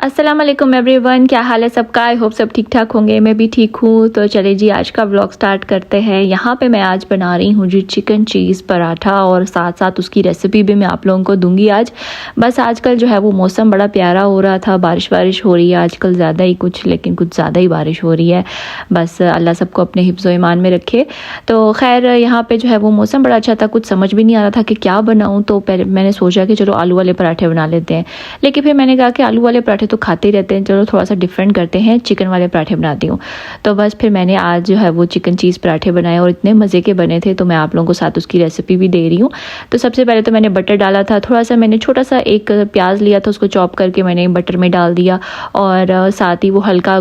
अस्सलाम वालेकुम एवरीवन, क्या हाल है सबका। आई होप सब ठीक ठाक होंगे, मैं भी ठीक हूँ। तो चले जी आज का व्लॉग स्टार्ट करते हैं। यहाँ पे मैं आज बना रही हूँ जी चिकन चीज़ पराठा और साथ साथ उसकी रेसिपी भी मैं आप लोगों को दूंगी आज। बस आजकल जो है वो मौसम बड़ा प्यारा हो रहा था, बारिश वारिश हो रही है आजकल ज़्यादा ही लेकिन कुछ ज़्यादा ही बारिश हो रही है। बस अल्लाह सबको अपने हिफ्ज़ व ईमान में रखे। तो खैर यहाँ पर जो है वो मौसम बड़ा अच्छा था, कुछ समझ भी नहीं आ रहा था कि क्या बनाऊँ। तो पहले मैंने सोचा कि चलो आलू वाले पराठे बना लेते हैं, लेकिन फिर मैंने कहा कि आलू वाले पराठे तो खाते ही रहते हैं, चलो थोड़ा सा डिफरेंट करते हैं, चिकन वाले पराठे बनाती हूँ। तो बस फिर मैंने आज जो है वो चिकन चीज़ पराठे बनाए और इतने मज़े के बने थे, तो मैं आप लोगों को साथ उसकी रेसिपी भी दे रही हूँ। तो सबसे पहले तो मैंने बटर डाला था, थोड़ा सा मैंने छोटा सा एक प्याज लिया था, उसको चॉप करके मैंने बटर में डाल दिया और साथ ही वो हल्का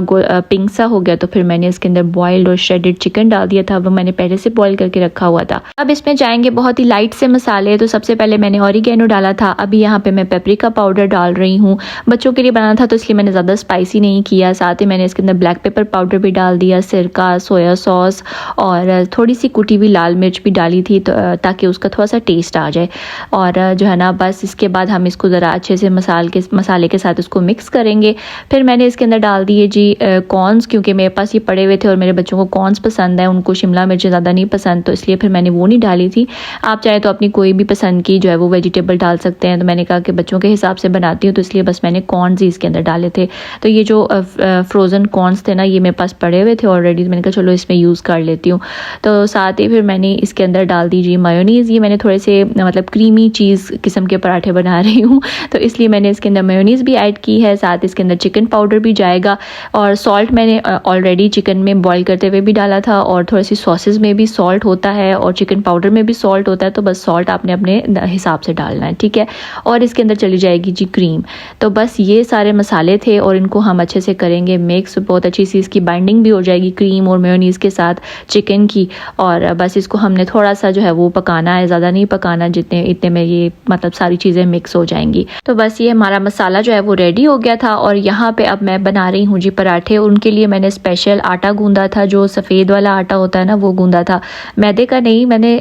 पिंक सा हो गया तो फिर मैंने इसके अंदर बॉइल्ड और श्रेडेड चिकन डाल दिया था। वो मैंने पहले से बॉईल करके रखा हुआ था। अब इसमें जाएंगे बहुत ही लाइट से मसाले। तो सबसे पहले मैंने ऑरिगेनो डाला था, अभी यहाँ पे मैं पेपरिका पाउडर डाल रही हूँ। बच्चों के लिए बनाना था तो इसलिए मैंने ज़्यादा स्पाइसी नहीं किया। साथ ही मैंने इसके अंदर ब्लैक पेपर पाउडर भी डाल दिया, सिरका, सोया सॉस और थोड़ी सी कुटी हुई लाल मिर्च भी डाली थी, तो ताकि उसका थोड़ा सा टेस्ट आ जाए। और जो है ना बस इसके बाद हम इसको ज़रा अच्छे से मसाले के साथ उसको मिक्स करेंगे। फिर मैंने इसके अंदर डाल दिए जी कॉर्न्स, क्योंकि मेरे पास ये पड़े हुए थे और मेरे बच्चों को कॉर्न्स पसंद है, उनको शिमला मिर्च ज़्यादा नहीं पसंद, तो इसलिए फिर मैंने वो नहीं डाली थी। आप चाहे तो अपनी कोई भी पसंद की जो है वो वेजिटेबल डाल सकते हैं। तो मैंने कहा कि बच्चों के हिसाब से बनाती हूँ, तो इसलिए बस मैंने कॉर्न्स ही इसके अंदर डाले थे। तो ये जो फ्रोज़न कॉर्न्स थे ना, ये मेरे पास पड़े हुए थे ऑलरेडी, तो मैंने कहा चलो इसमें यूज़ कर लेती हूँ। तो साथ ही फिर मैंने इसके अंदर डाल दीजिए मेयोनीज़। ये मैंने थोड़े से मतलब क्रीमी चीज़ किस्म के पराठे बना रही हूँ, तो इसलिए मैंने इसके अंदर मेयोनीज़ भी ऐड की है। साथ इसके अंदर चिकन पाउडर भी जाएगा और सॉल्ट मैंने ऑलरेडी चिकन में बॉईल करते हुए भी डाला था, और थोड़ी सी सॉसेज में भी सॉल्ट होता है और चिकन पाउडर में भी सॉल्ट होता है, तो बस सॉल्ट आपने अपने हिसाब से डालना है, ठीक है। और इसके अंदर चली जाएगी जी क्रीम। तो बस ये सारे मसाले थे और इनको हम अच्छे से करेंगे मिक्स। बहुत अच्छी सी इसकी बाइंडिंग भी हो जाएगी क्रीम और मेयोनीज़ के साथ चिकन की। और बस इसको हमने थोड़ा सा जो है वो पकाना है, ज़्यादा नहीं पकाना, इतने में ये मतलब सारी चीज़ें मिक्स हो जाएंगी। तो बस ये हमारा मसाला जो है वो रेडी हो गया था। और यहाँ पे अब मैं बना रही हूँ जी पराठे। उनके लिए मैंने स्पेशल आटा गूंदा था, जो सफ़ेद वाला आटा होता है ना, वो गूंदा था, मैदे का नहीं मैंने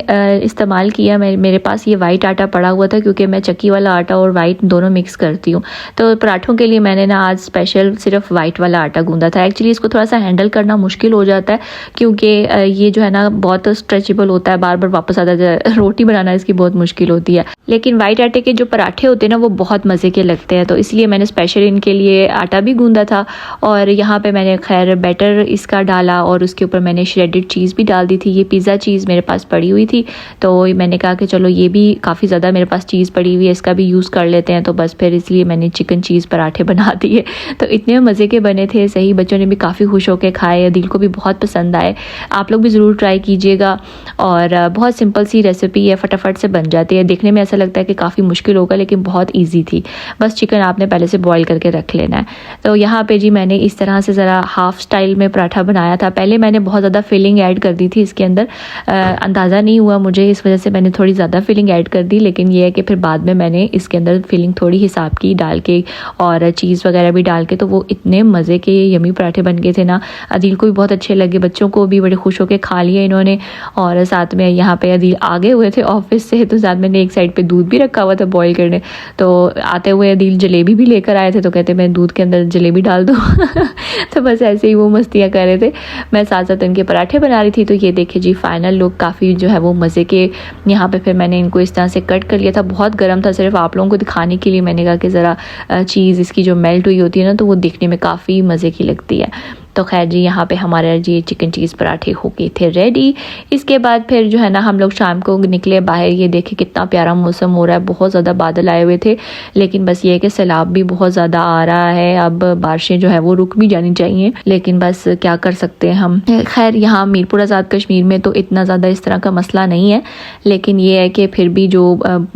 इस्तेमाल किया। मेरे पास ये वाइट आटा पड़ा हुआ था, क्योंकि मैं चक्की वाला आटा और वाइट दोनों मिक्स करती हूँ। तो पराठों के लिए मैंने ना आज स्पेशल सिर्फ वाइट वाला आटा गूंदा था। एक्चुअली इसको थोड़ा सा हैंडल करना मुश्किल हो जाता है, क्योंकि ये जो है ना बहुत स्ट्रेचेबल होता है, बार बार वापस आता है, रोटी बनाना इसकी बहुत मुश्किल होती है। लेकिन वाइट आटे के जो पराठे होते हैं ना, वो बहुत मज़े के लगते हैं, तो इसलिए मैंने स्पेशल इनके लिए आटा भी गूंदा था। और यहाँ पे मैंने खैर बैटर इसका डाला और उसके ऊपर मैंने श्रेडेड चीज़ भी डाल दी थी। ये पिज़्ज़ा चीज़ मेरे पास पड़ी हुई थी, तो मैंने कहा कि चलो ये भी काफ़ी ज़्यादा मेरे पास चीज़ पड़ी हुई है, इसका भी यूज़ कर लेते हैं। तो बस फिर इसलिए मैंने चिकन चीज़ पराठे बना दिए। तो इतने मज़े के बने थे, सही बच्चों ने भी काफ़ी खुश होकर खाए, दिल को भी बहुत पसंद आए। आप लोग भी ज़रूर ट्राई कीजिएगा। और बहुत सिंपल सी रेसिपी है, फटाफट से बन जाती है। देखने में ऐसा लगता है कि काफ़ी मुश्किल होगा, लेकिन बहुत ईजी थी। बस चिकन आपने पहले से बॉईल करके रख लेना है। तो यहाँ पे जी मैंने इस तरह से ज़रा हाफ़ स्टाइल में पराठा बनाया था। पहले मैंने बहुत ज़्यादा फिलिंग ऐड कर दी थी इसके अंदर, अंदाज़ा नहीं हुआ मुझे, इस वजह से मैंने थोड़ी ज़्यादा फिलिंग ऐड कर दी। लेकिन ये है कि फिर बाद में मैंने इसके अंदर फिलिंग थोड़ी हिसाब की डाल के और चीज़ वगैरह भी डाल के, तो वो इतने मज़े के यमी पराठे बन गए थे ना। अदील को भी बहुत अच्छे लगे, बच्चों को भी बड़े खुश होकर खा लिए इन्होंने। और साथ में यहाँ पे अदील आगे हुए थे ऑफिस से, तो साथ मैंने एक साइड पे दूध भी रखा हुआ था बॉईल करने। तो आते हुए अदील जलेबी भी लेकर आए थे, तो कहते मैं दूध के अंदर जलेबी डाल दूँ तो बस ऐसे ही वो मस्तियाँ कर रहे थे, मैं साथ साथ उनके पराठे बना रही थी। तो ये देखिए जी फाइनल लुक काफ़ी जो है वो मज़े के। यहाँ पे फिर मैंने इनको इस तरह से कट कर लिया था, बहुत गर्म था, सिर्फ आप लोगों को दिखाने के लिए मैंने कहा कि ज़रा चीज़ इसकी जो मेल्ट हुई होती है ना, तो वो देखने में काफ़ी मज़े की लगती है। तो खैर जी यहाँ पे हमारे जी चिकन चीज़ पराठे हो गए थे रेडी। इसके बाद फिर जो है ना हम लोग शाम को निकले बाहर। ये देखे कितना प्यारा मौसम हो रहा है, बहुत ज़्यादा बादल आए हुए थे, लेकिन बस ये है कि सैलाब भी बहुत ज़्यादा आ रहा है। अब बारिशें जो है वो रुक भी जानी चाहिए, लेकिन बस क्या कर सकते हैं हम। खैर यहाँ मीरपुर आज़ाद कश्मीर में तो इतना ज़्यादा इस तरह का मसला नहीं है, लेकिन ये है कि फिर भी जो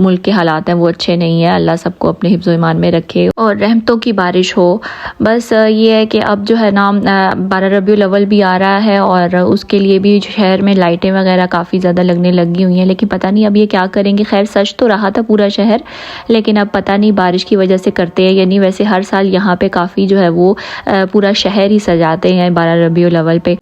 मुल्क के हालात हैं वो अच्छे नहीं है। अल्लाह सबको अपने हिफ्ज़ व ईमान में रखे और रहमतों की बारिश हो। बस ये है कि अब जो है ना 12 रबीउल अव्वल भी आ रहा है, और उसके लिए भी शहर में लाइटें वगैरह काफ़ी ज़्यादा लगने लगी हुई हैं, लेकिन पता नहीं अब ये क्या करेंगे। खैर सच तो रहा था पूरा शहर, लेकिन अब पता नहीं बारिश की वजह से करते हैं या नहीं। वैसे हर साल यहाँ पे काफ़ी जो है वो पूरा शहर ही सजाते हैं 12 रबीउल अव्वल पे।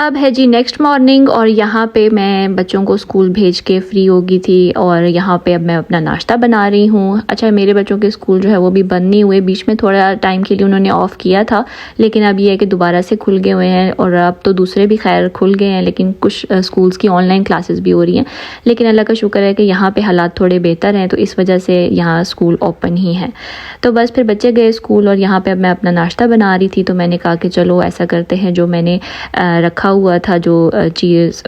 अब है जी नेक्स्ट मॉर्निंग और यहाँ पे मैं बच्चों को स्कूल भेज के फ्री हो गई थी और यहाँ पे अब मैं अपना नाश्ता बना रही हूँ। अच्छा, मेरे बच्चों के स्कूल जो है वो भी बंद नहीं हुए, बीच में थोड़ा टाइम के लिए उन्होंने ऑफ़ किया था, लेकिन अब ये है कि दोबारा से खुल गए हुए हैं और अब तो दूसरे भी खैर खुल गए हैं, लेकिन कुछ स्कूल्स की ऑनलाइन क्लासेस भी हो रही हैं। लेकिन अल्लाह का शुक्र है कि यहाँ पर हालात थोड़े बेहतर हैं, तो इस वजह से यहाँ स्कूल ओपन ही है। तो बस फिर बच्चे गए स्कूल और यहाँ पर अब मैं अपना नाश्ता बना रही थी, तो मैंने कहा कि चलो ऐसा करते हैं, जो मैंने रखा हुआ था जो चीज़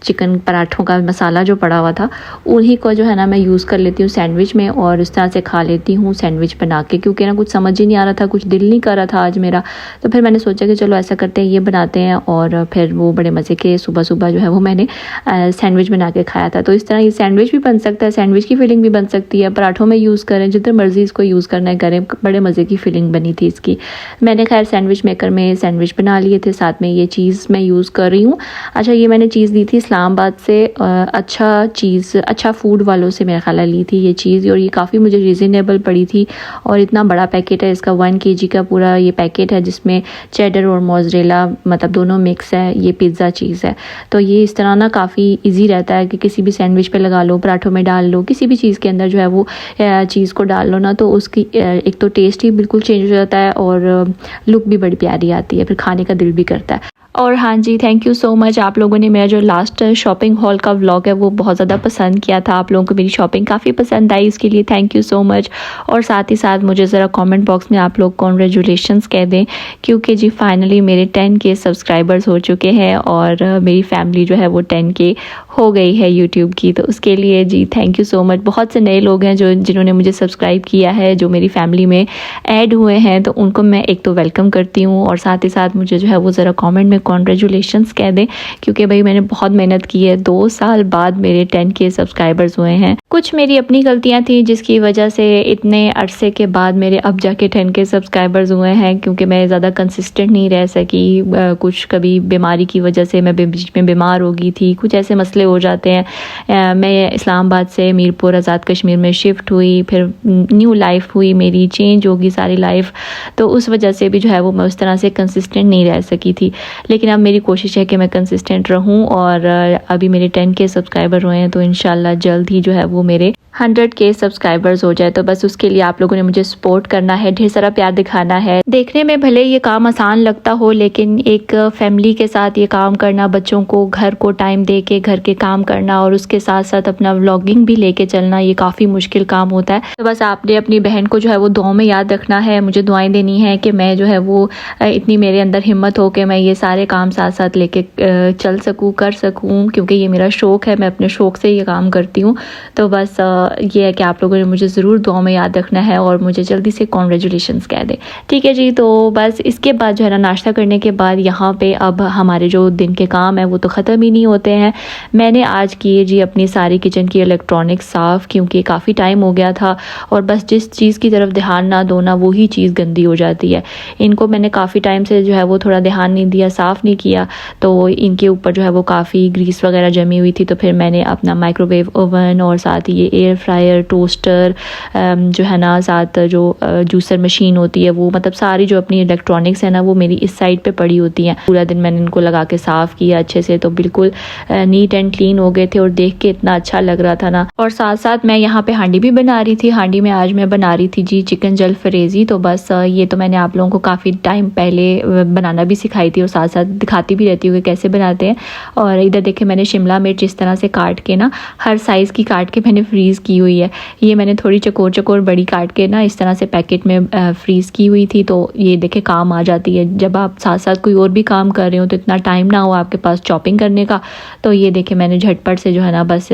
चिकन पराठों का मसाला जो पड़ा हुआ था, उन्हीं को जो है ना मैं यूज़ कर लेती हूँ सैंडविच में और इस तरह से खा लेती हूँ सैंडविच बना के, क्योंकि ना कुछ समझ ही नहीं आ रहा था, कुछ दिल नहीं कर रहा था आज मेरा। तो फिर मैंने सोचा कि चलो ऐसा करते हैं, ये बनाते हैं। और फिर वो बड़े मज़े के सुबह सुबह जो है वो मैंने सैंडविच बना के खाया था। तो इस तरह ये सैंडविच भी बन सकता है, सैंडविच की फीलिंग भी बन सकती है, पराठों में यूज़ करें, जितने मर्ज़ी इसको यूज़ करना है करें। बड़े मज़े की फीलिंग बनी थी इसकी। मैंने खैर सैंडविच मेकर में सैंडविच बना लिए थे, साथ में ये चीज़ मैं यूज़ कर रही हूँ। अच्छा, ये मैंने चीज़ ली थी इस्लामाबाद से, अच्छा फूड वालों से मेरा ख्याल ली थी ये चीज़, और ये काफ़ी मुझे रीज़नेबल पड़ी थी। और इतना बड़ा पैकेट है इसका, 1 kg का पूरा ये पैकेट है, जिसमें चेडर और मोज़रेला मतलब दोनों मिक्स है। ये पिज़्ज़ा चीज़ है, तो ये इस तरह ना काफ़ी इजी रहता है कि किसी भी सैंडविच पे लगा लो, पराठों में डाल लो, किसी भी चीज़ के अंदर जो है वो चीज़ को डाल लो ना, तो उसकी एक तो टेस्ट ही बिल्कुल चेंज हो जाता है और लुक भी बड़ी प्यारी आती है, फिर खाने का दिल भी करता है। और हाँ जी, थैंक यू सो मच, आप लोगों ने मेरा जो लास्ट शॉपिंग हॉल का व्लॉग है वो बहुत ज़्यादा पसंद किया था। आप लोगों को मेरी शॉपिंग काफ़ी पसंद आई, इसके लिए थैंक यू सो मच। और साथ ही साथ मुझे ज़रा कमेंट बॉक्स में आप लोग कॉन्ग्रेचुलेशंस कह दें, क्योंकि जी फाइनली मेरे 10K सब्सक्राइबर्स हो चुके हैं और मेरी फैमिली जो है वो 10K हो गई है यूट्यूब की। तो उसके लिए जी थैंक यू सो मच। बहुत से नए लोग हैं जिन्होंने मुझे सब्सक्राइब किया है, जो मेरी फैमिली में ऐड हुए हैं, तो उनको मैं एक तो वेलकम करती हूँ और साथ ही साथ मुझे जो है वो ज़रा कमेंट में कॉन्ग्रेचुलेशंस कह दें, क्योंकि भाई मैंने बहुत मेहनत की है। 2 साल बाद मेरे 10K सब्सक्राइबर्स हुए हैं। कुछ मेरी अपनी गलतियाँ थी जिसकी वजह से इतने अरसे के बाद मेरे अब जाके 10K सब्सक्राइबर्स हुए हैं, क्योंकि मैं ज़्यादा कंसिस्टेंट नहीं रह सकी। कुछ कभी बीमारी की वजह से मैं बीच में बीमार हो गई थी, कुछ ऐसे मसले हो जाते हैं। मैं इस्लामाबाद से मीरपुर आज़ाद कश्मीर में शिफ्ट हुई, फिर न्यू लाइफ हुई मेरी, चेंज होगी सारी लाइफ, तो उस वजह से भी जो है वो मैं उस तरह से कंसिस्टेंट नहीं रह सकी थी। लेकिन अब मेरी कोशिश है कि मैं कंसिस्टेंट रहूं और अभी मेरे 10K सब्सक्राइबर हुए हैं, तो इंशाल्लाह जल्द ही जो है वो मेरे 100K सब्सक्राइबर्स हो जाए। तो बस उसके लिए आप लोगों ने मुझे सपोर्ट करना है, ढेर सारा प्यार दिखाना है। देखने में भले ये काम आसान लगता हो, लेकिन एक फैमिली के साथ ये काम करना, बच्चों को घर को टाइम दे के घर के काम करना और उसके साथ साथ अपना व्लॉगिंग भी लेके चलना, ये काफ़ी मुश्किल काम होता है। तो बस आपने अपनी बहन को जो है वो दुआओं में याद रखना है, मुझे दुआएं देनी है कि मैं जो है वो इतनी मेरे अंदर हिम्मत हो कि मैं ये सारे काम साथ साथ लेके चल सकूँ, कर सकूँ, क्योंकि ये मेरा शौक़ है, मैं अपने शौक़ से ये काम करती हूँ। तो बस ये है कि आप लोगों ने मुझे ज़रूर दुआ में याद रखना है और मुझे जल्दी से कॉन्ग्रेचुलेशंस कह दे, ठीक है जी। तो बस इसके बाद जो है ना, नाश्ता करने के बाद यहाँ पे अब हमारे जो दिन के काम है वो तो ख़त्म ही नहीं होते हैं। मैंने आज किए जी अपनी सारी किचन की इलेक्ट्रॉनिक्स साफ़, क्योंकि काफ़ी टाइम हो गया था और बस जिस चीज़ की तरफ ध्यान ना दो ना, वही चीज़ गंदी हो जाती है। इनको मैंने काफ़ी टाइम से जो है वो थोड़ा ध्यान नहीं दिया, साफ़ नहीं किया, तो इनके ऊपर जो है वो काफ़ी ग्रीस वगैरह जमी हुई थी। तो फिर मैंने अपना माइक्रोवेव ओवन और साथ ही ये एयर फ्रायर, टोस्टर जो है ना, साथ जो जूसर मशीन होती है, वो मतलब सारी जो अपनी इलेक्ट्रॉनिक्स है ना, वो मेरी इस साइड पे पड़ी होती हैं। पूरा दिन मैंने इनको लगा के साफ़ किया अच्छे से, तो बिल्कुल नीट एंड क्लीन हो गए थे और देख के इतना अच्छा लग रहा था ना। और साथ साथ मैं यहाँ पे हांडी भी बना रही थी। हांडी में आज मैं बना रही थी जी चिकन जलफरेज़ी। तो बस ये तो मैंने आप लोगों को काफ़ी टाइम पहले बनाना भी सिखाई थी और साथ साथ दिखाती भी रहती हूँ कि कैसे बनाते हैं। और इधर देखे मैंने शिमला मिर्च इस तरह से काट के ना, हर साइज़ की काट के मैंने फ्रीज़ की हुई है। ये मैंने थोड़ी चकोर चकोर बड़ी काट के ना इस तरह से पैकेट में फ्रीज़ की हुई थी। तो ये देखे काम आ जाती है जब आप साथ साथ कोई और भी काम कर रहे हो, तो इतना टाइम ना हो आपके पास चॉपिंग करने का। तो ये देखे मैंने झटपट से जो है ना बस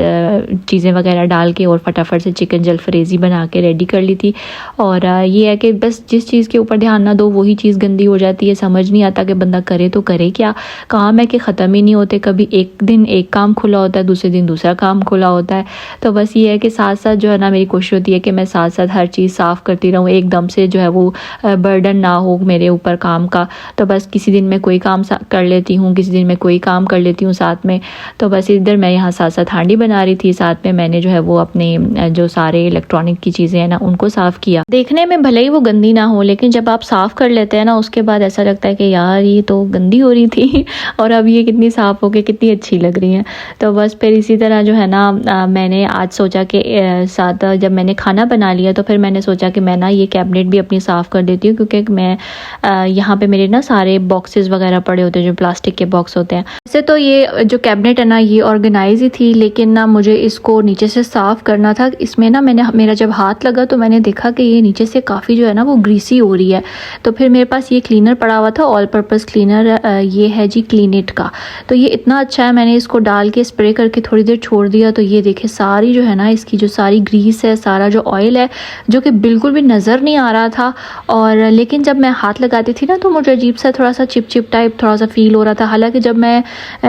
चीज़ें वगैरह डाल के और फटाफट से चिकन जलफरेज़ी बना के रेडी कर ली थी। और ये है कि बस जिस चीज़ के ऊपर ध्यान ना दो वही चीज़ गंदी हो जाती है। समझ नहीं आता कि बंदा करे तो करे क्या। काम है कि ख़त्म ही नहीं होते, कभी एक दिन एक काम खुला होता है, दूसरे दिन दूसरा काम खुला होता है। तो बस ये है कि साथ साथ जो है ना मेरी कोशिश होती है कि मैं साथ साथ हर चीज़ साफ़ करती रहूँ, एकदम से जो है वो बर्डन ना हो मेरे ऊपर काम का। तो बस किसी दिन मैं कोई काम कर लेती हूँ, किसी दिन मैं कोई काम कर लेती हूँ साथ में। तो बस इधर मैं यहाँ साथ साथ हांडी बना रही थी, साथ में मैंने जो है वो अपने जो सारे इलेक्ट्रॉनिक की चीज़ें हैं ना उनको साफ़ किया। देखने में भले ही वो गंदी ना हो, लेकिन जब आप साफ़ कर लेते हैं ना उसके बाद ऐसा लगता है कि यार ये तो गंदी हो रही थी और अब ये कितनी साफ़ हो गई, कितनी अच्छी लग रही है। तो बस फिर इसी तरह जो है ना मैंने आज सोचा कि साथ जब मैंने खाना बना लिया तो फिर मैंने सोचा कि मैं ना ये कैबिनेट भी अपनी साफ़ कर देती हूँ, क्योंकि मैं यहाँ पे मेरे ना सारे बॉक्सेस वगैरह पड़े होते हैं जो प्लास्टिक के बॉक्स होते हैं। वैसे तो ये जो कैबिनेट है ना ये ऑर्गेनाइज ही थी, लेकिन ना मुझे इसको नीचे से साफ़ करना था। इसमें ना मेरा जब हाथ लगा तो मैंने देखा कि ये नीचे से काफ़ी जो है ना वो ग्रीसी हो रही है। तो फिर मेरे पास ये क्लीनर पड़ा हुआ था, ऑल पर्पज़ क्लीनर, ये है जी क्लीनेट का। तो ये इतना अच्छा है, मैंने इसको डाल के स्प्रे करके थोड़ी देर छोड़ दिया तो ये देखिए सारी जो है ना इसकी जो सारी ग्रीस है, सारा जो ऑयल है जो कि बिल्कुल भी नज़र नहीं आ रहा था। और लेकिन जब मैं हाथ लगाती थी ना तो मुझे अजीब सा थोड़ा सा चिप टाइप थोड़ा सा फील हो रहा था। हालांकि जब मैं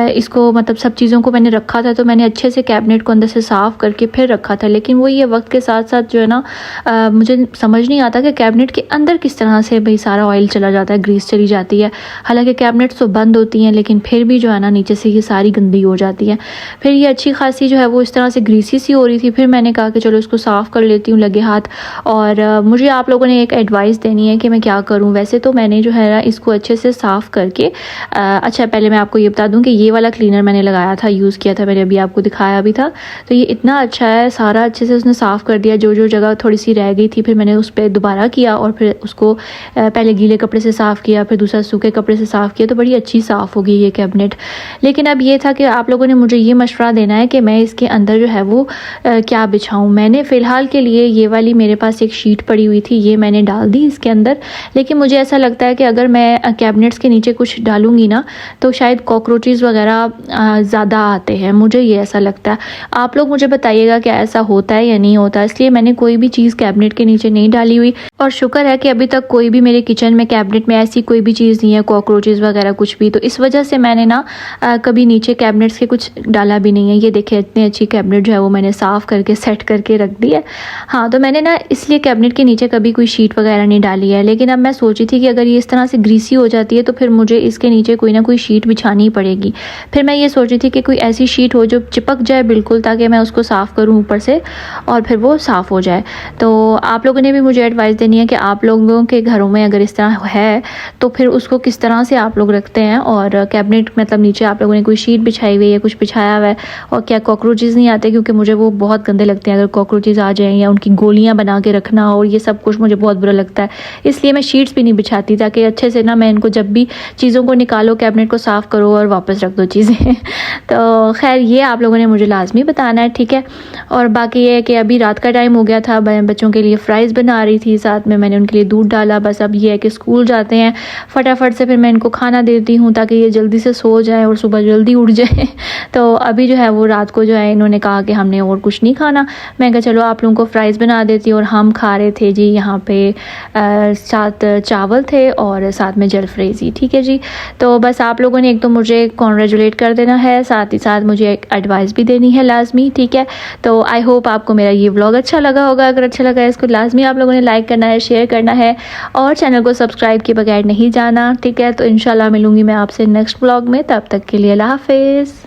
इसको मतलब सब चीज़ों को मैंने रखा था तो मैंने अच्छे से कैबिनेट को अंदर से साफ़ करके फिर रखा था, लेकिन वो ये वक्त के साथ साथ जो है ना मुझे समझ नहीं आता कि कैबिनेट के अंदर किस तरह से भाई सारा ऑयल चला जाता है, ग्रीस चली जाती है। हालांकि कैबिनेट तो बंद होती हैं लेकिन फिर भी जो है ना नीचे से ये सारी गंदी हो जाती है। फिर ये अच्छी खासी जो है वो इस तरह से ग्रीसी सी हो रही थी। फिर मैंने कहा कि चलो इसको साफ़ कर लेती हूँ लगे हाथ। और मुझे आप लोगों ने एक एडवाइस देनी है कि मैं क्या करूँ। वैसे तो मैंने जो है ना इसको अच्छे से साफ़ करके अच्छा पहले मैं आपको ये बता दूँ कि ये वाला क्लीनर मैंने लगाया था, यूज़ किया था मैंने, अभी आपको दिखाया भी था। तो ये इतना अच्छा है, सारा अच्छे से उसने साफ़ कर दिया। जो जो जगह थोड़ी सी रह गई थी फिर मैंने उस पर दोबारा किया और फिर उसको पहले गीले कपड़े से साफ़ किया, फिर दूसरा सूखे कपड़े से साफ़ किया, तो बड़ी अच्छी साफ़ हो गई ये कैबिनेट। लेकिन अब ये था कि आप लोगों ने मुझे ये मशवरा देना है कि मैं इसके अंदर जो है वो क्या बिछाऊँ। मैंने फ़िलहाल के लिए ये वाली मेरे पास एक शीट पड़ी हुई थी, ये मैंने डाल दी इसके अंदर। लेकिन मुझे ऐसा लगता है कि अगर मैं कैबिनेट्स के नीचे कुछ डालूँगी ना तो शायद कॉकरोचेस वगैरह ज़्यादा आते हैं, मुझे ये ऐसा लगता है। आप लोग मुझे बताइएगा क्या ऐसा होता है या नहीं होता। इसलिए मैंने कोई भी चीज़ कैबिनेट के नीचे नहीं डाली हुई और शुक्र है कि अभी तक कोई भी मेरे किचन में कैबिनेट में ऐसी कोई भी चीज़ नहीं है, कॉकरोचेस वगैरह कुछ भी। तो इस वजह से मैंने ना कभी नीचे कैबिनेट्स के कुछ डाला भी नहीं है। ये देखिए इतनी अच्छी कैबिनेट जो है वो मैंने साफ़ करके सेट करके रख दी है। हाँ, तो मैंने ना इसलिए कैबिनेट के नीचे कभी कोई शीट वगैरह नहीं डाली है। लेकिन अब मैं सोची थी कि अगर ये इस तरह से ग्रीसी हो जाती है तो फिर मुझे इसके नीचे कोई ना कोई शीट बिछानी पड़ेगी। फिर मैं ये सोची थी कि कोई ऐसी शीट हो जो चिपक जाए बिल्कुल, ताकि मैं उसको साफ़ करूँ ऊपर से और फिर वो साफ़ हो जाए। तो आप लोगों ने भी मुझे एडवाइस देनी है कि आप लोगों के घरों में अगर इस तरह है तो फिर उसको किस तरह से आप लोग रखते हैं, और कैबिनेट मतलब नीचे आप लोगों ने कोई शीट बिछाई हुई है, कुछ बिछाया हुआ है, और क्या कॉकरोचेस नहीं आते, क्योंकि मुझे वो बहुत गंदे लगते हैं। अगर कॉकरोचेस आ जाएँ या उनकी गोलियाँ बना के रखना और ये सब कुछ मुझे बहुत बुरा लगता है। इसलिए मैं शीट्स भी नहीं बिछाती, ताकि अच्छे से ना मैं इनको जब भी चीज़ों को निकालो कैबिनेट को साफ़ करो और वापस रख दो चीज़ें। तो खैर ये आप लोगों ने मुझे लाजमी बताना है, ठीक है। और बाकी ये है कि अभी रात का टाइम हो गया था, बच्चों के लिए फ्राइज़ बना रही थी, साथ में मैंने उनके लिए दूध डाला। बस अब ये है कि स्कूल जाते हैं फटाफट से फिर मैं इनको खाना देती हूँ ताकि ये जल्दी से सो जाए और सुबह जल्दी उठ जाए। तो अभी जो है वो रात को जो है इन्होंने कहा कि हमने और कुछ नहीं खाना। मैं कहा चलो आप लोगों को फ्राइज़ बना देती हूँ। और हम खा रहे थे जी यहाँ पे साथ चावल थे और साथ में जलफ्रेज़ी, ठीक है जी। तो बस आप लोगों ने एक तो मुझे कॉन्ग्रेचुलेट कर देना है, साथ ही साथ मुझे एक एडवाइस भी देनी है लाजमी, ठीक है। तो आई होप आपको मेरा ये व्लॉग अच्छा लगा होगा। अगर अच्छा लगा है इसको लाजमी आप लोगों ने लाइक करना है, शेयर करना है और चैनल को सब्सक्राइब किए बगैर नहीं जाना, ठीक है। तो इंशाल्लाह मिलूँगी मैं आपसे नेक्स्ट व्लॉग में, तब तक के लिए अल्लाह हाफिज़।